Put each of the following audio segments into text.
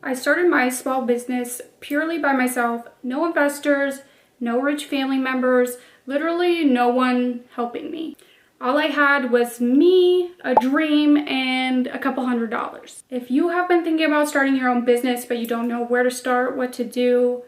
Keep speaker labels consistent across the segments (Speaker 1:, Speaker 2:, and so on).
Speaker 1: I started my small business purely by myself, no investors, no rich family members, literally no one helping me. All I had was me, a dream, and a couple $100s. If you have been thinking about starting your own business but you don't know where to start, what to do,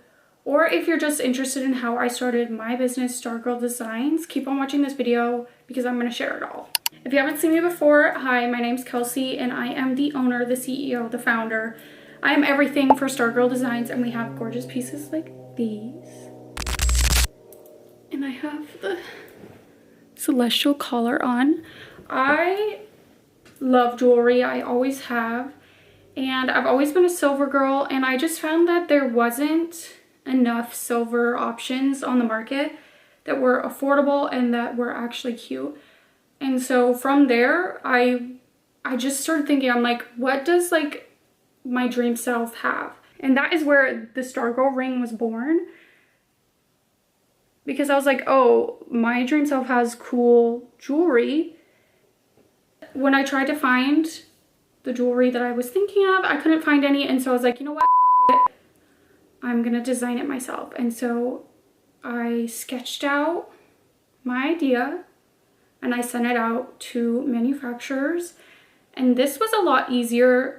Speaker 1: or if you're just interested in how I started my business, Stargirl Designs, keep on watching this video because I'm going to share it all. If you haven't seen me before, hi, my name's Kelsey and I am the owner, the CEO, the founder. I am everything for Stargirl Designs, and we have gorgeous pieces like these. And I have the celestial collar on. I love jewelry, I always have, and I've always been a silver girl, and I just found that there wasn't enough silver options on the market that were affordable and that were actually cute. And so from there, I just started thinking, I'm like, what does like my dream self have? And that is where the Stargirl ring was born. Because I was like, oh, my dream self has cool jewelry. When I tried to find the jewelry that I was thinking of, I couldn't find any. And so I was like, you know what? F it. I'm gonna design it myself. And so I sketched out my idea and I sent it out to manufacturers. And this was a lot easier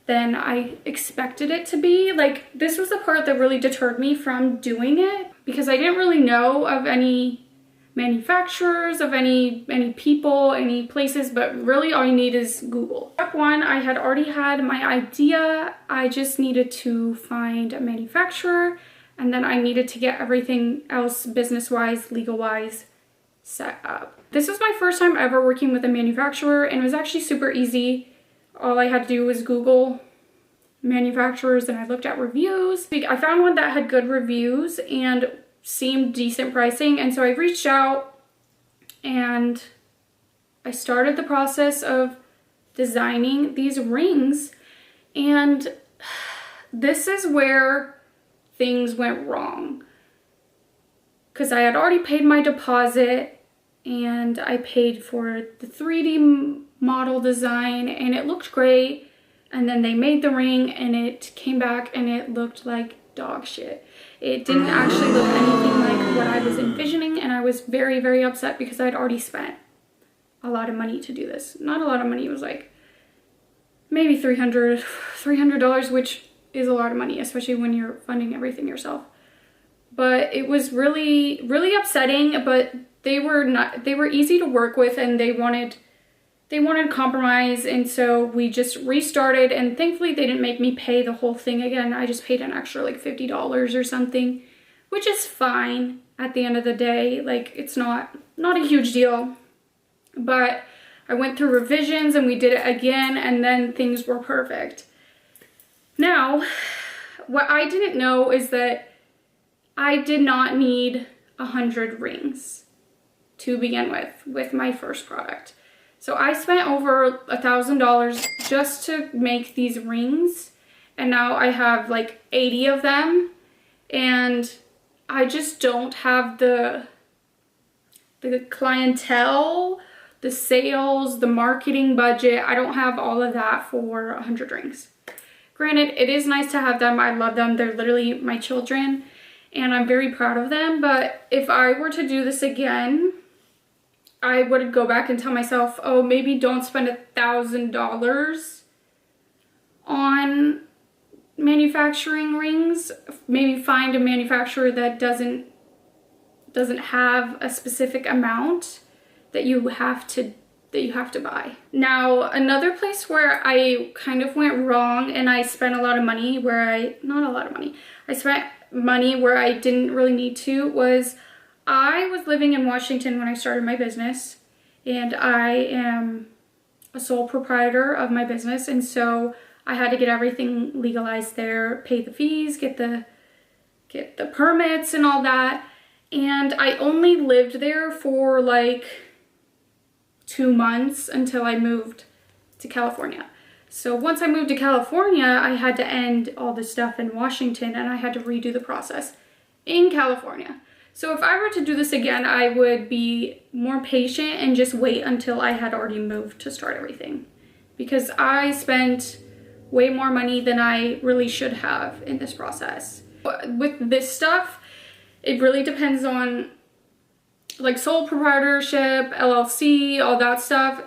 Speaker 1: than I expected it to be. Like, this was the part that really deterred me from doing it, because I didn't really know of any manufacturers, of any people, any places, but really all you need is Google. Step one, I had already had my idea. I just needed to find a manufacturer, and then I needed to get everything else business-wise, legal-wise set up. This was my first time ever working with a manufacturer, and it was actually super easy. All I had to do was Google manufacturers and I looked at reviews. I found one that had good reviews and seemed decent pricing, and so I reached out and I started the process of designing these rings. And this is where things went wrong, because I had already paid my deposit and I paid for the 3D model design and it looked great, and then they made the ring and it came back and it looked like dog shit. It didn't actually look anything like what I was envisioning, and I was very, very upset because I'd already spent a lot of money to do this. Not a lot of money, it was like maybe $300, which is a lot of money, especially when you're funding everything yourself. But it was really, really upsetting, but they were easy to work with, and they wanted compromise, and so we just restarted, and thankfully they didn't make me pay the whole thing again. I just paid an extra like $50 or something, which is fine at the end of the day. Like, it's not a huge deal. But I went through revisions and we did it again, and then things were perfect. Now, what I didn't know is that I did not need 100 rings to begin with my first product. So I spent over $1,000 just to make these rings, and now I have like 80 of them, and I just don't have the clientele, the sales, the marketing budget. I don't have all of that for 100 rings. Granted, it is nice to have them. I love them. They're literally my children, and I'm very proud of them. But if I were to do this again, I would go back and tell myself, oh, maybe don't spend $1,000 on manufacturing rings. Maybe find a manufacturer that doesn't have a specific amount that you have to buy. Now, another place where I kind of went wrong and I spent a lot of money I spent money where I didn't really need to was, I was living in Washington when I started my business, and I am a sole proprietor of my business, and so I had to get everything legalized there, pay the fees, get the permits and all that. And I only lived there for like 2 months until I moved to California. So once I moved to California, I had to end all this stuff in Washington, and I had to redo the process in California. So if I were to do this again, I would be more patient and just wait until I had already moved to start everything. Because I spent way more money than I really should have in this process. With this stuff, it really depends on like sole proprietorship, LLC, all that stuff.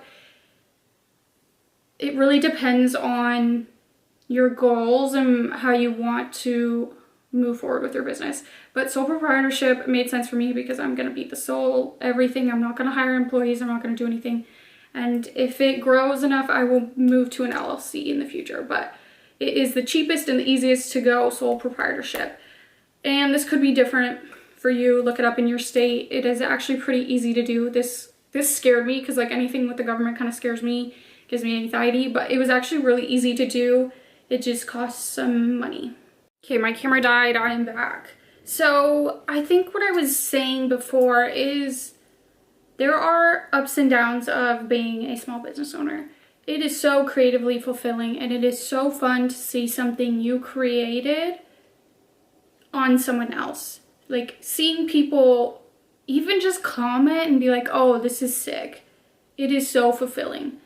Speaker 1: It really depends on your goals and how you want to move forward with your business. But sole proprietorship made sense for me because I'm going to be the sole everything. I'm not going to hire employees. I'm not going to do anything. And if it grows enough, I will move to an LLC in the future. But it is the cheapest and the easiest to go sole proprietorship. And this could be different for you. Look it up in your state. It is actually pretty easy to do. This scared me because like anything with the government kind of scares me, gives me anxiety, but it was actually really easy to do. It just costs some money. Okay, my camera died. I am back. So I think what I was saying before is there are ups and downs of being a small business owner. It is so creatively fulfilling and it is so fun to see something you created on someone else. Like seeing people even just comment and be like, oh, this is sick. It is so fulfilling.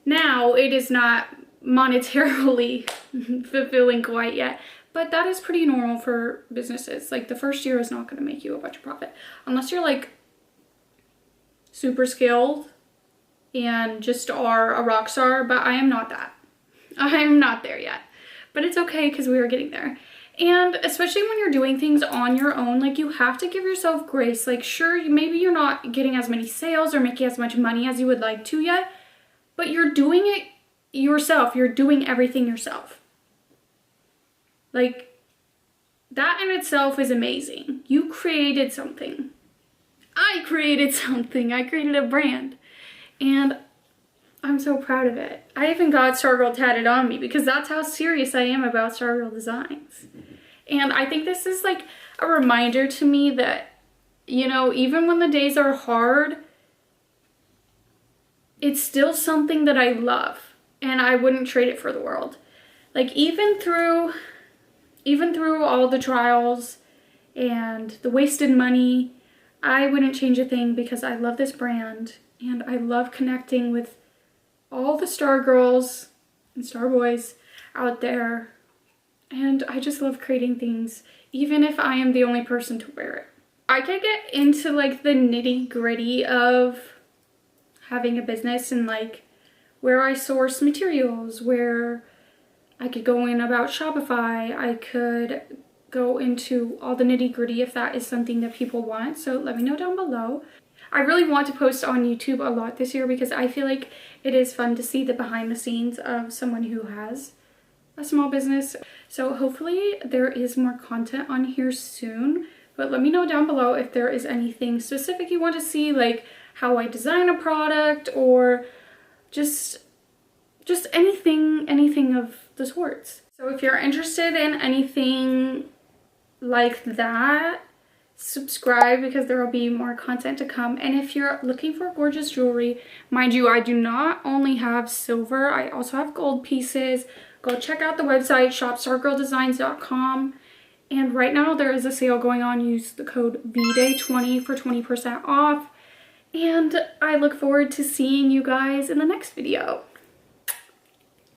Speaker 1: Now, it is not monetarily fulfilling quite yet, but that is pretty normal for businesses. Like the first year is not going to make you a bunch of profit unless you're like super skilled and just are a rock star, but I am not that. I am not there yet, but it's okay because we are getting there. And especially when you're doing things on your own, like you have to give yourself grace. Like sure, maybe you're not getting as many sales or making as much money as you would like to yet, but you're doing it yourself. You're doing everything yourself. Like that in itself is amazing. You created something. I created something. I created a brand. And I'm so proud of it. I even got Stargirl tatted on me because that's how serious I am about Stargirl designs. And I think this is like a reminder to me that, you know, even when the days are hard, it's still something that I love and I wouldn't trade it for the world. Like even through all the trials and the wasted money, I wouldn't change a thing because I love this brand and I love connecting with all the star girls and star boys out there. And I just love creating things, even if I am the only person to wear it. I could get into like the nitty gritty of having a business and like where I source materials, where I could go in about Shopify. I could go into all the nitty gritty if that is something that people want. So let me know down below. I really want to post on YouTube a lot this year because I feel like it is fun to see the behind the scenes of someone who has a small business. So hopefully there is more content on here soon, but let me know down below if there is anything specific you want to see, like how I design a product or just anything of the sorts. So if you're interested in anything like that, subscribe because there will be more content to come. And if you're looking for gorgeous jewelry, mind you, I do not only have silver, I also have gold pieces. Go check out the website shopstargirldesigns.com. And right now there is a sale going on. Use the code VDAY20 for 20% off. And I look forward to seeing you guys in the next video.